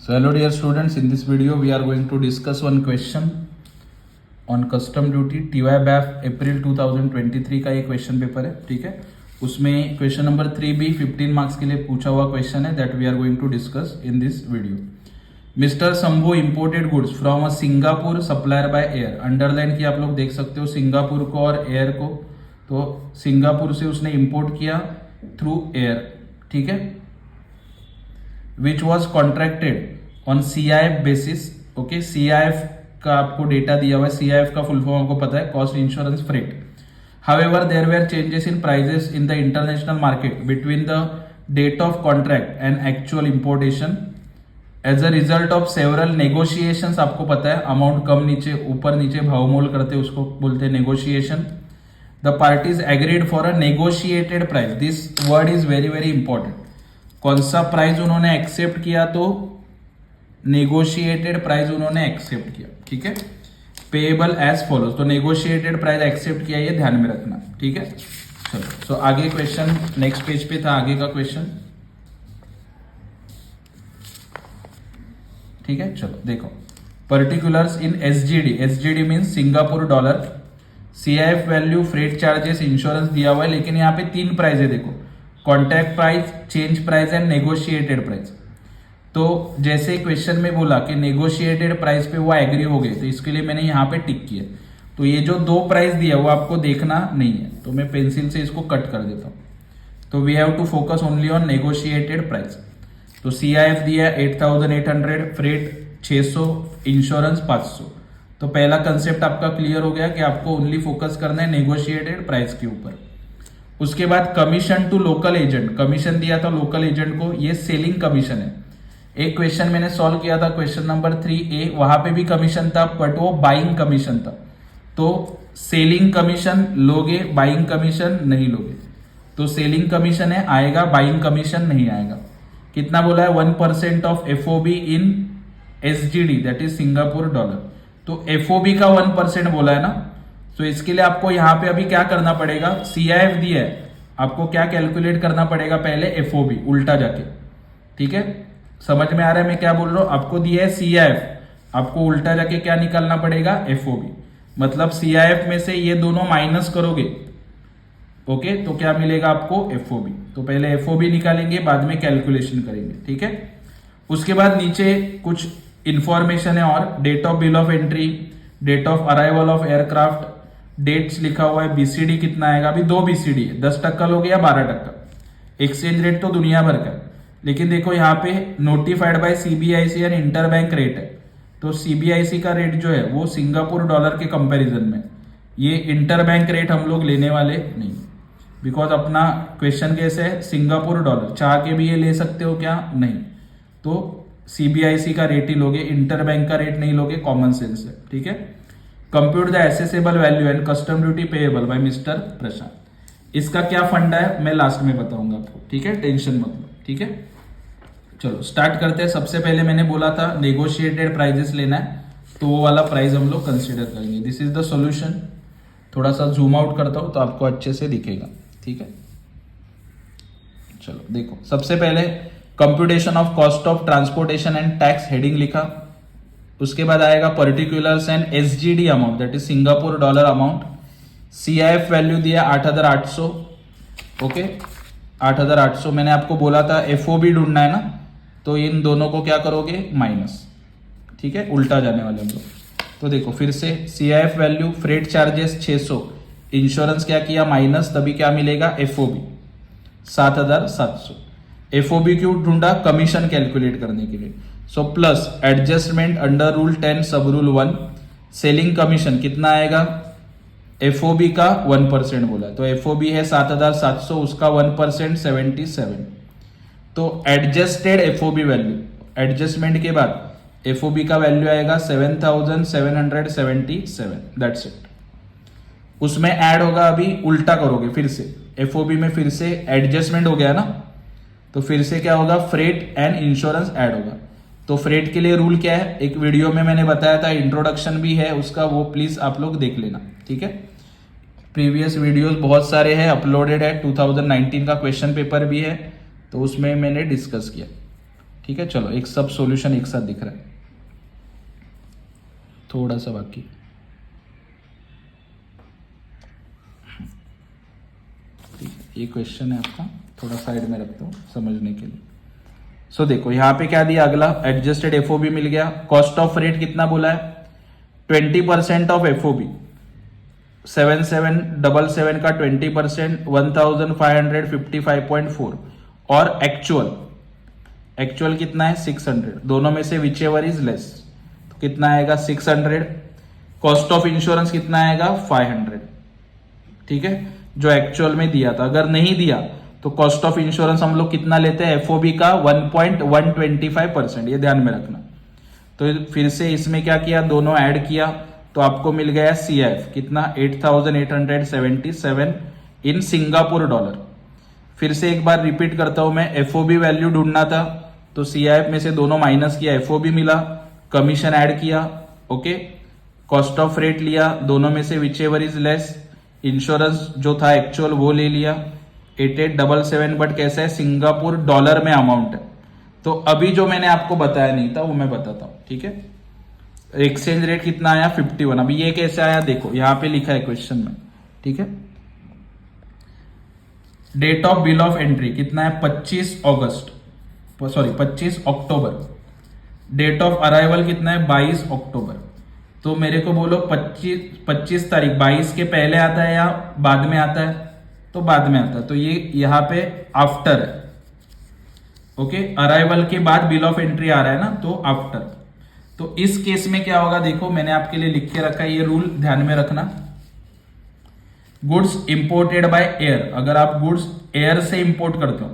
So hello dear students, in this video we are going to discuss one question on custom duty TY-BAF अप्रैल 2023 का ये question paper है, ठीक है। उसमें question number 3B 15 marks के लिए पूछा हुआ क्वेश्चन है that we are going to discuss in this video. Mister Shambhu imported goods from a Singapore supplier by air. Underline की आप लोग देख सकते हो सिंगापुर को और एयर को, तो सिंगापुर से उसने इंपोर्ट किया थ्रू एयर, ठीक है। Which was contracted on CIF basis, okay. CIF का आपको डेटा दिया हुआ है, CIF का फुल फॉर्म आपको पता है, cost insurance freight. However, there were changes in prices in the international market between the date of contract and actual importation. As a result of several negotiations, आपको पता है अमाउंट कम नीचे ऊपर नीचे भाव मोल करते उसको बोलते हैं negotiation. The parties agreed for a negotiated price. This word is very very important. कौन सा प्राइस उन्होंने एक्सेप्ट किया? तो नेगोशिएटेड प्राइस उन्होंने एक्सेप्ट किया, ठीक है। पेएबल एज फॉलोज, तो नेगोशिएटेड प्राइस एक्सेप्ट किया, ये ध्यान में रखना, ठीक है। चलो सो आगे क्वेश्चन नेक्स्ट पेज पे था, आगे का क्वेश्चन, ठीक है। चलो देखो, पर्टिकुलर्स इन SGD means Singapore dollar, CIF value, freight charges, insurance दिया हुआ है, लेकिन यहाँ पे तीन प्राइस है, देखो, contract price, change price and negotiated price. तो जैसे क्वेश्चन में बोला कि नेगोशिएटेड प्राइस पे वो एग्री हो गए, तो इसके लिए मैंने यहाँ पे टिक किया। तो ये जो दो प्राइस दिया वो आपको देखना नहीं है, तो मैं पेंसिल से इसको कट कर देता हूँ। तो we have to focus only on negotiated price. तो CIF दिया 8,800, फ्रेट 600, इंश्योरेंस 500। तो पहला कंसेप्ट आपका क्लियर हो गया कि आपको ओनली फोकस करना है नेगोशिएटेड प्राइस के ऊपर। उसके बाद commission to local agent, commission दिया था लोकल एजेंट को, ये सेलिंग कमीशन है। एक क्वेश्चन मैंने सॉल्व किया था, क्वेश्चन नंबर 3A, वहां पे भी कमीशन था बट वो बाइंग कमीशन था। तो सेलिंग कमीशन लोगे, बाइंग कमीशन नहीं लोगे। तो सेलिंग कमीशन है आएगा, बाइंग कमीशन नहीं आएगा। कितना बोला है? 1% of FOB in SGD that is Singapore dollar. तो FOB का 1% बोला है ना, तो इसके लिए आपको यहां पे अभी क्या करना पड़ेगा? CIF दिया है, आपको क्या कैलकुलेट करना पड़ेगा? पहले FOB उल्टा जाके, ठीक है। समझ में आ रहा है मैं क्या बोल रहा हूं? आपको दिया है CIF, आपको उल्टा जाके क्या निकालना पड़ेगा? FOB। मतलब CIF में से ये दोनों माइनस करोगे, ओके, तो क्या मिलेगा आपको? FOB। तो पहले FOB निकालेंगे, बाद में कैलकुलेशन करेंगे, ठीक है। उसके बाद नीचे कुछ इंफॉर्मेशन है और date of bill of entry, date of arrival of aircraft, dates लिखा हुआ है, BCD कितना आएगा? अभी 2 BCD है, 10% लोगे या 12%। एक्सचेंज रेट तो दुनिया भर का है, लेकिन देखो यहाँ पे notified by CBIC and interbank rate है। तो CBIC का रेट जो है वो सिंगापुर डॉलर के कंपैरिजन में, ये इंटरबैंक रेट हम लोग लेने वाले नहीं, बिकॉज अपना क्वेश्चन कैसे है? सिंगापुर डॉलर, चाह के भी ये ले सकते हो क्या? नहीं। तो CBIC का रेट ही लोगे, इंटरबैंक का रेट नहीं लोगे, कॉमन सेंस है, ठीक है। Compute the assessable value and custom duty payable by mister Prashant. इसका क्या फंडा है मैं लास्ट में बताऊंगा आपको, ठीक है, टेंशन मत लो, ठीक है। चलो स्टार्ट करते हैं। सबसे पहले मैंने बोला था नेगोशिएटेड प्राइजेस लेना है, तो वो वाला प्राइस हम लोग कंसीडर करेंगे। This is the solution. थोड़ा सा जूम आउट करता हूं तो आपको अच्छे से दिखेगा, ठीक है। चलो देखो, सबसे पहले computation of cost of transportation and tax heading लिखा। उसके बाद आएगा particulars and SGD amount that is Singapore dollar amount. CIF value दिया 8,800, ओके, 8,800। मैंने आपको बोला था FOB ढूंढना है ना, तो इन दोनों को क्या करोगे? माइनस, ठीक है, उल्टा जाने वाले हम लोग। तो देखो फिर से CIF value, freight charges 600, insurance क्या किया? माइनस, तभी क्या मिलेगा? FOB 7,700। FOB क्यों ढूंढा? कमीशन कैलकुलेट करने के लिए। So plus adjustment under rule 10 सब रूल 1, सेलिंग कमीशन कितना आएगा? FOB का 1% बोला है, तो FOB है 7,700, उसका 1% 77। तो एडजस्टेड FOB वैल्यू, एडजस्टमेंट के बाद FOB का वैल्यू आएगा 7,777, दैट्स इट। उसमें ऐड होगा, अभी उल्टा करोगे फिर से, FOB में फिर से एडजस्टमेंट हो गया ना, तो फिर से क्या होगा? फ्रेट एंड इंश्योरेंस ऐड होगा। तो फ्रेट के लिए रूल क्या है? एक वीडियो में मैंने बताया था, इंट्रोडक्शन भी है उसका, वो प्लीज आप लोग देख लेना, ठीक है। प्रीवियस वीडियोस बहुत सारे हैं, अपलोडेड है, 2019 का क्वेश्चन पेपर भी है, तो उसमें मैंने डिस्कस किया। ठीक है, चलो एक सब सॉल्यूशन एक साथ दिख रहा है, थोड़ा सा बाकी। ये क्वेश्चन है आपका, थोड़ा साइड में रखता हूँ समझने के लिए। सो देखो यहाँ पे क्या दिया, अगला एडजस्टेड एफओबी मिल गया। कॉस्ट ऑफ रेट कितना बोला है, 20% ऑफ एफओबी, 7777 का 20% 1555.4, और एक्चुअल कितना है 600, दोनों में से विच एवर इज लेस, तो कितना आएगा 600। कॉस्ट ऑफ इंश्योरेंस कितना आएगा 500, ठीक है, जो एक्चुअल में दिया था। अगर नहीं दिया तो कॉस्ट ऑफ इंश्योरेंस हम लोग कितना लेते हैं एफओबी का 1.125%, ये ध्यान में रखना। तो फिर से इसमें क्या किया, दोनों ऐड किया तो आपको मिल गया सीआईएफ कितना 8877 इन सिंगापुर डॉलर। फिर से एक बार रिपीट करता हूं मैं, एफओबी वैल्यू ढूंढना था तो सीआईएफ में से दोनों माइनस किया, एफओबी मिला, कमीशन ऐड किया, ओके, कॉस्ट ऑफ रेट लिया, दोनों में से which ever is less, insurance जो था एक्चुअल वो ले लिया, 8877, बट कैसा है सिंगापुर डॉलर में अमाउंट है। तो अभी जो मैंने आपको बताया नहीं था वो मैं बताता हूं, ठीक है। एक्सचेंज रेट कितना आया 51। अभी ये कैसे आया देखो, यहां पे लिखा है क्वेश्चन में, ठीक है। Date of bill of entry कितना है 25 अक्टूबर। डेट ऑफ अराइवल कितना है 22 अक्टूबर। तो मेरे को बोलो 25 तारीख 22 के पहले आता है या बाद में आता है, तो बाद में आता है, तो ये यहां पे आफ्टर है, ओके। अराइवल के बाद बिल ऑफ एंट्री आ रहा है ना, तो आफ्टर। तो इस केस में क्या होगा देखो, मैंने आपके लिए लिख के रखा है, ये रूल ध्यान में रखना। गुड्स इंपोर्टेड बाय एयर, अगर आप गुड्स एयर से इंपोर्ट करते हो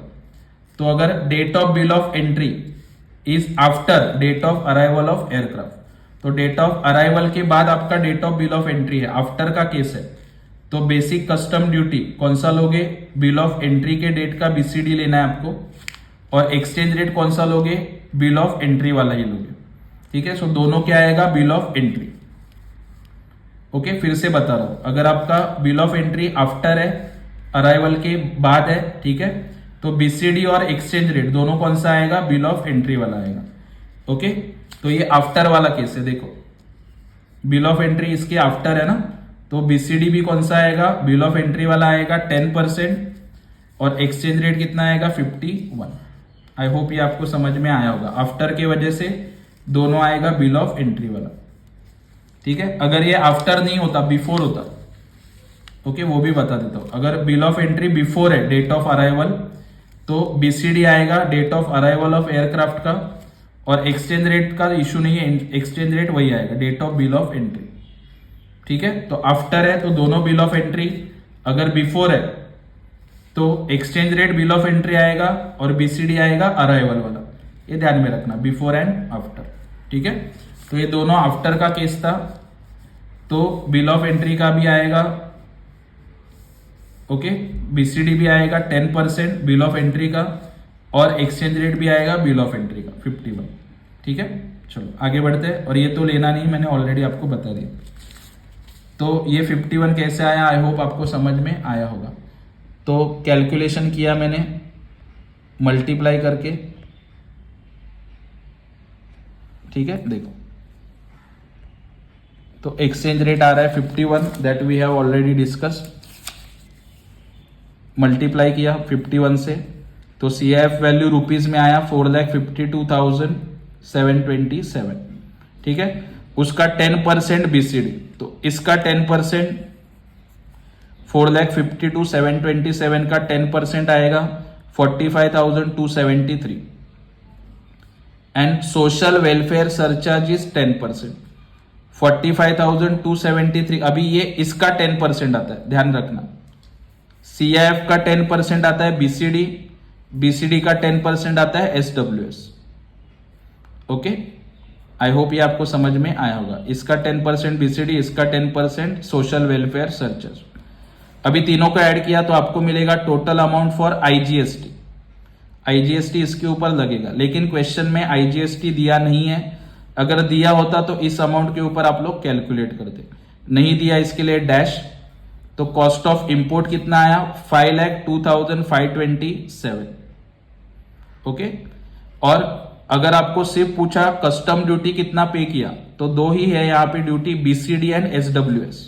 तो अगर date of bill of entry is after date of arrival of aircraft, तो डेट ऑफ अराइवल के बाद आपका date of bill of entry है, आफ्टर का केस है, तो बेसिक कस्टम ड्यूटी कौन सा लोगे, बिल ऑफ एंट्री के डेट का बीसीडी लेना है आपको, और एक्सचेंज रेट कौन सा लोगे, बिल ऑफ एंट्री वाला ही लोगे, ठीक है। सो दोनों क्या आएगा, बिल ऑफ एंट्री, ओके। फिर से बता रहा हूं, अगर आपका बिल ऑफ एंट्री आफ्टर है, अराइवल के बाद है, ठीक है, तो बीसीडी और एक्सचेंज रेट दोनों कौन सा आएगा, बिल ऑफ एंट्री वाला आएगा, ओके। तो ये आफ्टर वाला केस है, देखो बिल ऑफ एंट्री इसके आफ्टर है ना, तो बीसीडी भी कौन सा आएगा, बिल ऑफ एंट्री वाला आएगा 10%, और एक्सचेंज रेट कितना आएगा 51। आई होप ये आपको समझ में आया होगा, आफ्टर के वजह से दोनों आएगा बिल ऑफ एंट्री वाला, ठीक है। अगर ये आफ्टर नहीं होता, बिफोर होता, ओके, वो भी बता देता हूं। अगर बिल ऑफ एंट्री बिफोर है डेट ऑफ अराइवल, तो बीसीडी आएगा date of arrival of aircraft का, और एक्सचेंज रेट का इश्यू नहीं है, एक्सचेंज रेट वही आएगा date of bill of entry, ठीक है। तो आफ्टर है तो दोनों बिल ऑफ एंट्री, अगर बिफोर है तो exchange rate bill of entry आएगा और बीसीडी आएगा अराइवल वाला, ये ध्यान में रखना, बिफोर एंड आफ्टर, ठीक है। तो ये दोनों आफ्टर का केस था, तो बिल ऑफ एंट्री का भी आएगा, ओके, बीसीडी भी आएगा 10% बिल ऑफ एंट्री का, और एक्सचेंज रेट भी आएगा बिल ऑफ एंट्री का 51, ठीक है। चलो आगे बढ़ते हैं, और ये तो लेना नहीं, मैंने ऑलरेडी आपको बता दिया। तो ये 51 कैसे आया, आई होप आपको समझ में आया होगा। तो कैलकुलेशन किया मैंने मल्टीप्लाई करके, ठीक है, देखो तो एक्सचेंज रेट आ रहा है 51, that we have already discussed. Multiply किया 51 से, तो सीआईएफ वैल्यू रुपीज में आया 4,52,727, ठीक है। उसका 10% बीसीडी, तो इसका 10%, 4,52,727 का 10% आएगा 45,273, and social welfare surcharge is 10%, 45,273। अभी ये इसका 10% आता है, ध्यान रखना, सीआईएफ का 10% आता है बीसीडी, बीसीडी का 10% आता है एसडब्ल्यूएस, ओके। आई होप ये आपको समझ में आया होगा, इसका 10% बीसीडी, इसका 10% सोशल वेलफेयर सरचार्ज। अभी तीनों को ऐड किया तो आपको मिलेगा total amount for IGST. IGST इसके ऊपर लगेगा, लेकिन क्वेश्चन में आईजीएसटी दिया नहीं है, अगर दिया होता तो इस अमाउंट के ऊपर आप लोग कैलकुलेट करते, नहीं दिया इसके लिए डैश। तो कॉस्ट ऑफ इंपोर्ट कितना आया 5,02,527, ओके, और अगर आपको सिर्फ पूछा कस्टम ड्यूटी कितना पे किया तो दो ही है यहाँ पे ड्यूटी, बीसीडी एंड एसडब्ल्यूएस।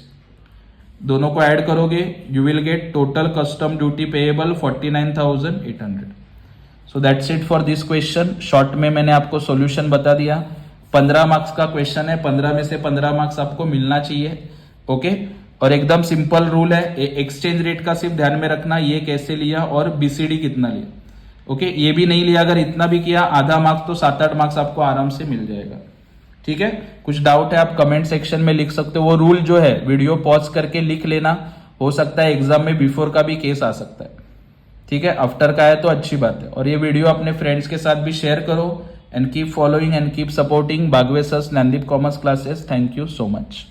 दोनों को ऐड करोगे you will get total custom duty payable 49,800। So that's it for this question. Short में मैंने आपको सॉल्यूशन बता दिया। 15 मार्क्स का क्वेश्चन है, 15 में से 15 मार्क्स आपको मिलना चाहिए। ओके, और एकदम सिंपल रूल है, एक्सचेंज रेट का सिर्फ ध्यान में रखना, ये कैसे लिया और बीसीडी कितना लिया। ओके, ये भी नहीं लिया, अगर इतना भी किया आधा मार्क्स तो 7-8 मार्क्स आपको आराम से मिल जाएगा। ठीक है, कुछ डाउट है आप कमेंट सेक्शन में लिख सकते हो। वो रूल जो है वीडियो पॉज करके लिख लेना, हो सकता है एग्जाम में बिफोर का भी केस आ सकता है। ठीक है, आफ्टर का है तो अच्छी बात है। और ये वीडियो अपने फ्रेंड्स के साथ भी शेयर करो and keep following and keep supporting Bagwe sir's Naindeep commerce classes. Thank you so much.